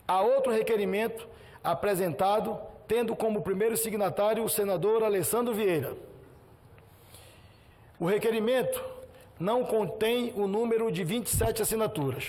Há outro requerimento apresentado, tendo como primeiro signatário o senador Alessandro Vieira. O requerimento não contém o número de 27 assinaturas.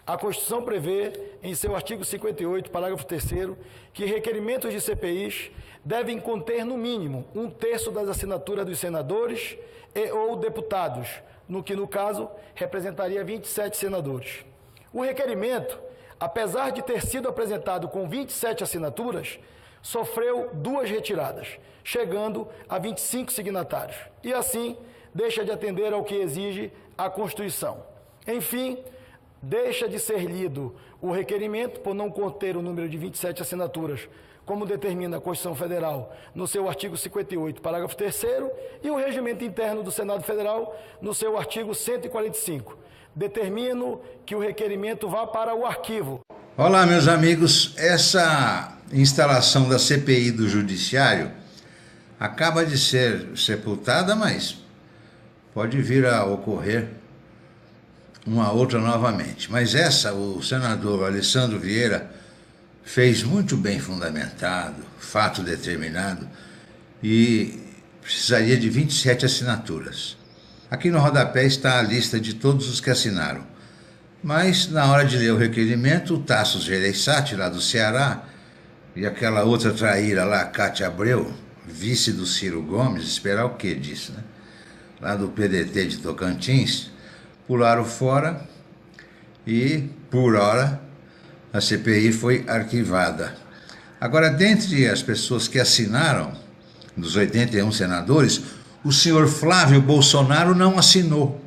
A Constituição prevê, em seu artigo 58, parágrafo 3º, que requerimentos de CPIs devem conter, no mínimo, 1/3 das assinaturas dos senadores e ou deputados, no que, no caso, representaria 27 senadores. O requerimento, apesar de ter sido apresentado com 27 assinaturas, sofreu 2 retiradas, chegando a 25 signatários, e assim deixa de atender ao que exige a Constituição. Enfim, deixa de ser lido o requerimento por não conter o número de 27 assinaturas, como determina a Constituição Federal no seu artigo 58, parágrafo 3º, e o Regimento Interno do Senado Federal no seu artigo 145. Determino que o requerimento vá para o arquivo. Olá, meus amigos. Essa instalação da CPI do Judiciário acaba de ser sepultada, mas pode vir a ocorrer uma outra novamente. Mas essa, o senador Alessandro Vieira fez muito bem fundamentado, fato determinado, e precisaria de 27 assinaturas. Aqui no rodapé está a lista de todos os que assinaram. Mas, na hora de ler o requerimento, o Tasso Gereissati, lá do Ceará, e aquela outra traíra lá, Cátia Abreu, vice do Ciro Gomes, esperar o quê disso, né? Lá do PDT de Tocantins, pularam fora e, por hora, a CPI foi arquivada. Agora, dentre as pessoas que assinaram, dos 81 senadores, o senhor Flávio Bolsonaro não assinou.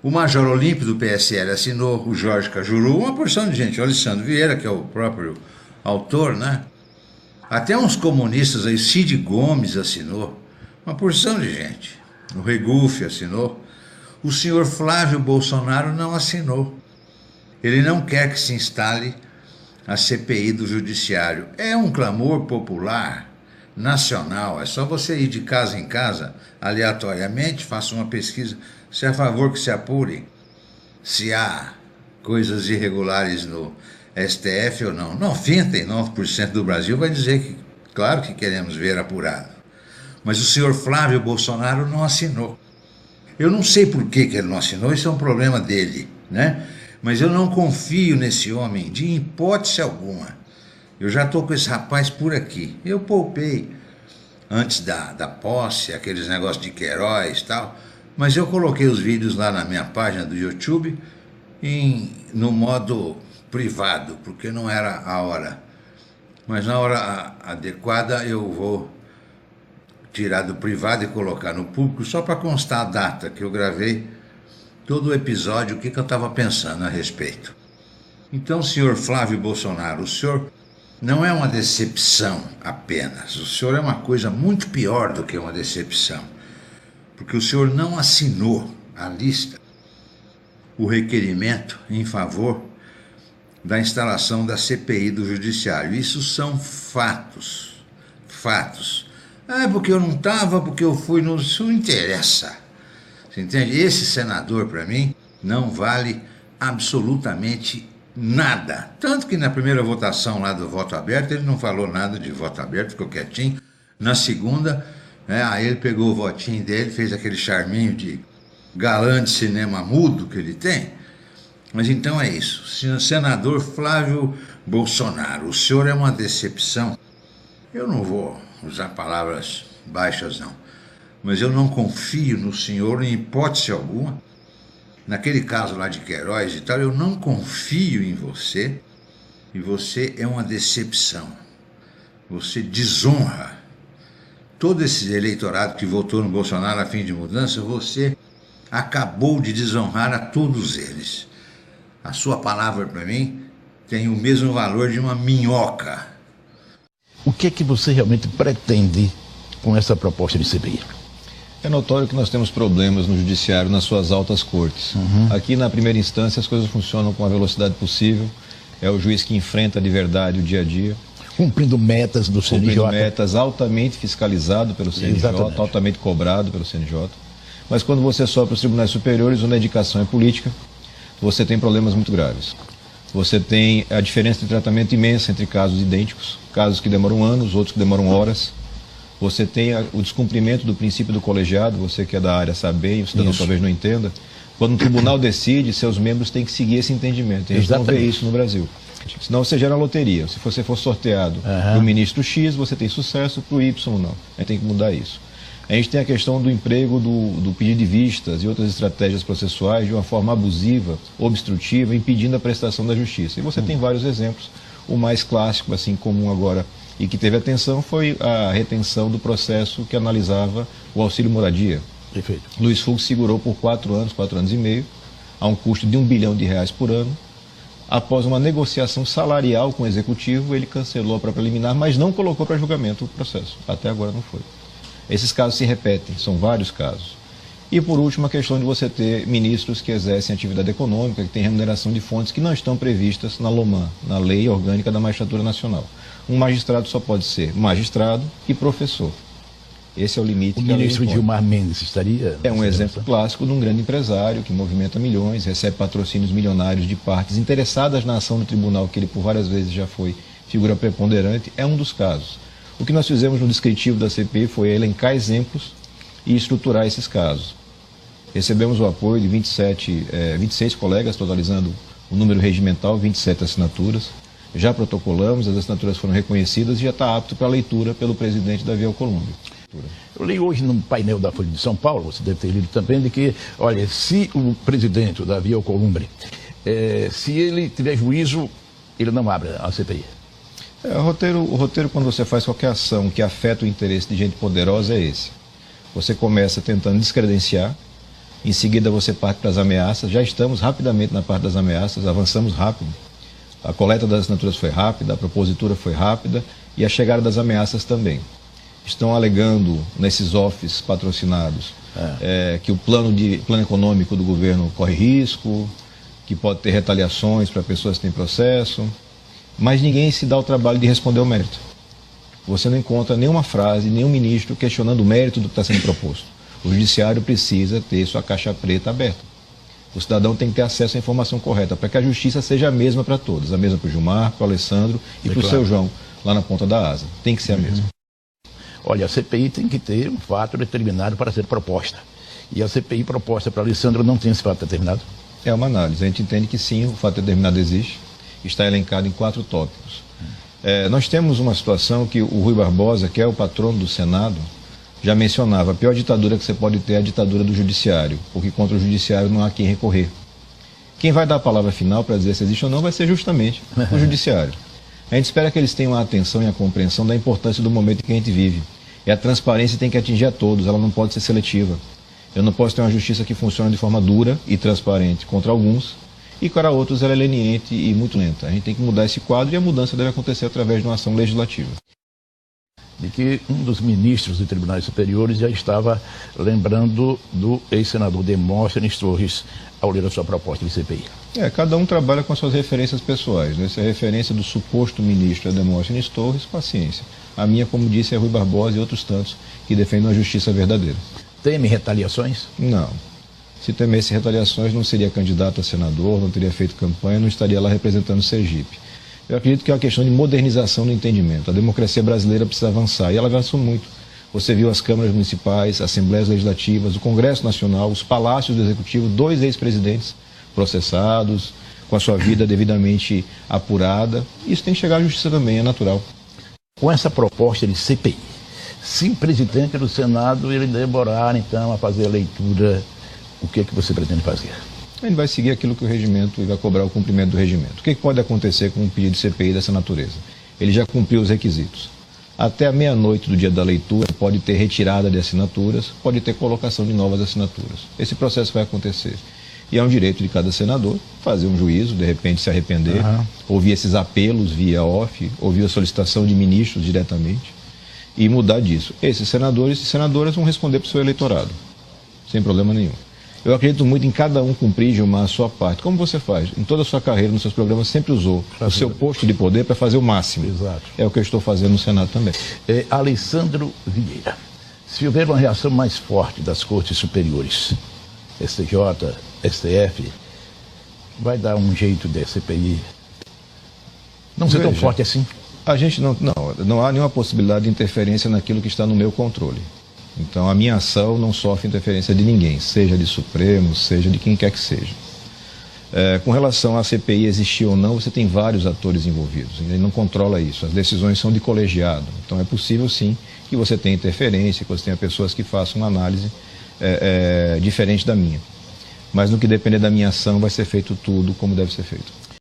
O Major Olímpio do PSL assinou, o Jorge Cajuru, uma porção de gente, o Alessandro Vieira, que é o próprio autor, né? Até uns comunistas aí, Cid Gomes assinou, uma porção de gente. O Regufe assinou. O senhor Flávio Bolsonaro não assinou. Ele não quer que se instale a CPI do Judiciário. É um clamor popular, nacional. É só você ir de casa em casa, aleatoriamente, faça uma pesquisa, se é a favor que se apure se há coisas irregulares no STF ou não. 99% do Brasil vai dizer que, claro que queremos ver apurado. Mas o senhor Flávio Bolsonaro não assinou. Eu não sei por que ele não assinou, isso é um problema dele, né? Mas eu não confio nesse homem de hipótese alguma. Eu já estou com esse rapaz por aqui. Eu poupei antes da posse, aqueles negócios de Queiroz e tal, mas eu coloquei os vídeos lá na minha página do YouTube no modo privado, porque não era a hora. Mas na hora adequada eu vou tirar do privado e colocar no público, só para constar a data que eu gravei todo o episódio, o que eu estava pensando a respeito. Então, senhor Flávio Bolsonaro, o senhor não é uma decepção apenas, o senhor é uma coisa muito pior do que uma decepção, porque o senhor não assinou a lista, o requerimento em favor da instalação da CPI do Judiciário. Isso são fatos. Ah, porque eu não estava, porque eu fui, isso não interessa. Você entende? Esse senador, para mim, não vale absolutamente nada. Tanto que na primeira votação lá do voto aberto, ele não falou nada de voto aberto, ficou quietinho. Na segunda, aí ele pegou o votinho dele, fez aquele charminho de galã de cinema mudo que ele tem. Mas então é isso. Senador Flávio Bolsonaro, o senhor é uma decepção. Eu não vou usar palavras baixas, não. Mas eu não confio no senhor em hipótese alguma. Naquele caso lá de Queiroz e tal, eu não confio em você. E você é uma decepção. Você desonra todo esse eleitorado que votou no Bolsonaro a fim de mudança. Você acabou de desonrar a todos eles. A sua palavra, para mim, tem o mesmo valor de uma minhoca. O que é que você realmente pretende com essa proposta de CPI? É notório que nós temos problemas no judiciário nas suas altas cortes. Aqui na primeira instância as coisas funcionam com a velocidade possível. É o juiz que enfrenta de verdade o dia a dia. Cumprindo metas do CNJ. Cumprindo metas, altamente fiscalizado pelo CNJ, exatamente, altamente cobrado pelo CNJ. Mas quando você sobe para os tribunais superiores, onde a indicação é política, você tem problemas muito graves. Você tem a diferença de tratamento imensa entre casos idênticos, casos que demoram anos, outros que demoram horas. Você tem o descumprimento do princípio do colegiado, você que é da área sabe bem, o cidadão talvez não entenda. Quando um tribunal decide, seus membros têm que seguir esse entendimento. A gente não vê isso no Brasil. Senão você gera loteria. Se você for sorteado para o ministro X, você tem sucesso, para o Y não. A gente tem que mudar isso. A gente tem a questão do emprego do pedido de vistas e outras estratégias processuais de uma forma abusiva, obstrutiva, impedindo a prestação da justiça. E você tem vários exemplos. O mais clássico, assim, comum agora, e que teve atenção, foi a retenção do processo que analisava o auxílio moradia. Perfeito. Luiz Fux segurou por 4 anos e meio, a um custo de R$1 bilhão por ano. Após uma negociação salarial com o executivo, ele cancelou a própria liminar, mas não colocou para julgamento o processo. Até agora não foi. Esses casos se repetem, são vários casos. E, por último, a questão de você ter ministros que exercem atividade econômica, que têm remuneração de fontes que não estão previstas na LOMAN, na Lei Orgânica da Magistratura Nacional. Um magistrado só pode ser magistrado e professor. Esse é o limite. O ministro Gilmar Mendes estaria... É um exemplo clássico de um grande empresário que movimenta milhões, recebe patrocínios milionários de partes interessadas na ação do tribunal, que ele por várias vezes já foi figura preponderante. É um dos casos. O que nós fizemos no descritivo da CPI foi elencar exemplos e estruturar esses casos. Recebemos o apoio de 26 colegas, totalizando o número regimental, 27 assinaturas. Já protocolamos, as assinaturas foram reconhecidas e já está apto para leitura pelo presidente Davi Alcolumbre. Eu li hoje no painel da Folha de São Paulo, você deve ter lido também, de que, olha, se o presidente, o Davi Alcolumbre, se ele tiver juízo, ele não abre a CPI. O roteiro, quando você faz qualquer ação que afeta o interesse de gente poderosa, é esse. Você começa tentando descredenciar, em seguida você parte para as ameaças. Já estamos rapidamente na parte das ameaças, avançamos rápido. A coleta das assinaturas foi rápida, a propositura foi rápida e a chegada das ameaças também. Estão alegando nesses offs patrocinados que o plano econômico do governo corre risco, que pode ter retaliações para pessoas que têm processo, mas ninguém se dá o trabalho de responder ao mérito. Você não encontra nenhuma frase, nenhum ministro questionando o mérito do que está sendo proposto. O judiciário precisa ter sua caixa preta aberta. O cidadão tem que ter acesso à informação correta para que a justiça seja a mesma para todos. A mesma para o Gilmar, para o Alessandro e para o seu João, lá na ponta da asa. Tem que ser a mesma. Olha, a CPI tem que ter um fato determinado para ser proposta. E a CPI proposta para Alessandro não tem esse fato determinado? É uma análise. A gente entende que sim, o fato determinado existe. Está elencado em 4 tópicos. Nós temos uma situação que o Rui Barbosa, que é o patrono do Senado, já mencionava: a pior ditadura que você pode ter é a ditadura do judiciário, porque contra o judiciário não há quem recorrer. Quem vai dar a palavra final para dizer se existe ou não vai ser justamente o judiciário. A gente espera que eles tenham a atenção e a compreensão da importância do momento em que a gente vive. E a transparência tem que atingir a todos, ela não pode ser seletiva. Eu não posso ter uma justiça que funciona de forma dura e transparente contra alguns, e para outros ela é leniente e muito lenta. A gente tem que mudar esse quadro e a mudança deve acontecer através de uma ação legislativa. De que um dos ministros de tribunais superiores já estava lembrando do ex-senador Demóstenes Torres ao ler a sua proposta de CPI. Cada um trabalha com as suas referências pessoais. Se a referência do suposto ministro é Demóstenes Torres, paciência. A minha, como disse, é Rui Barbosa e outros tantos que defendem uma justiça verdadeira. Teme retaliações? Não. Se temesse retaliações, não seria candidato a senador, não teria feito campanha, não estaria lá representando o Sergipe. Eu acredito que é uma questão de modernização do entendimento. A democracia brasileira precisa avançar, e ela avançou muito. Você viu as câmaras municipais, assembleias legislativas, o Congresso Nacional, os palácios do Executivo, 2 ex-presidentes processados, com a sua vida devidamente apurada. Isso tem que chegar à justiça também, é natural. Com essa proposta de CPI, se o presidente do Senado ele demorar, então, a fazer a leitura, o que é que você pretende fazer? Ele vai seguir aquilo que o regimento e vai cobrar o cumprimento do regimento. O que pode acontecer com um pedido de CPI dessa natureza? Ele já cumpriu os requisitos. Até a meia-noite do dia da leitura pode ter retirada de assinaturas, pode ter colocação de novas assinaturas. Esse processo vai acontecer. E é um direito de cada senador fazer um juízo, de repente se arrepender, ouvir esses apelos via off, ouvir a solicitação de ministros diretamente e mudar disso. Esses senadores e senadoras vão responder para o seu eleitorado, sem problema nenhum. Eu acredito muito em cada um cumprir, Gilmar, a sua parte. Como você faz? Em toda a sua carreira, nos seus programas, sempre usou o seu posto de poder para fazer o máximo. Exato. É o que eu estou fazendo no Senado também. Alessandro Vieira, se houver uma reação mais forte das cortes superiores, STJ, STF, vai dar um jeito da CPI não ser tão forte assim? A gente não há nenhuma possibilidade de interferência naquilo que está no meu controle. Então, a minha ação não sofre interferência de ninguém, seja de Supremo, seja de quem quer que seja. Com relação à CPI existir ou não, você tem vários atores envolvidos. Ele não controla isso. As decisões são de colegiado. Então, é possível, sim, que você tenha interferência, que você tenha pessoas que façam uma análise diferente da minha. Mas no que depender da minha ação, vai ser feito tudo como deve ser feito.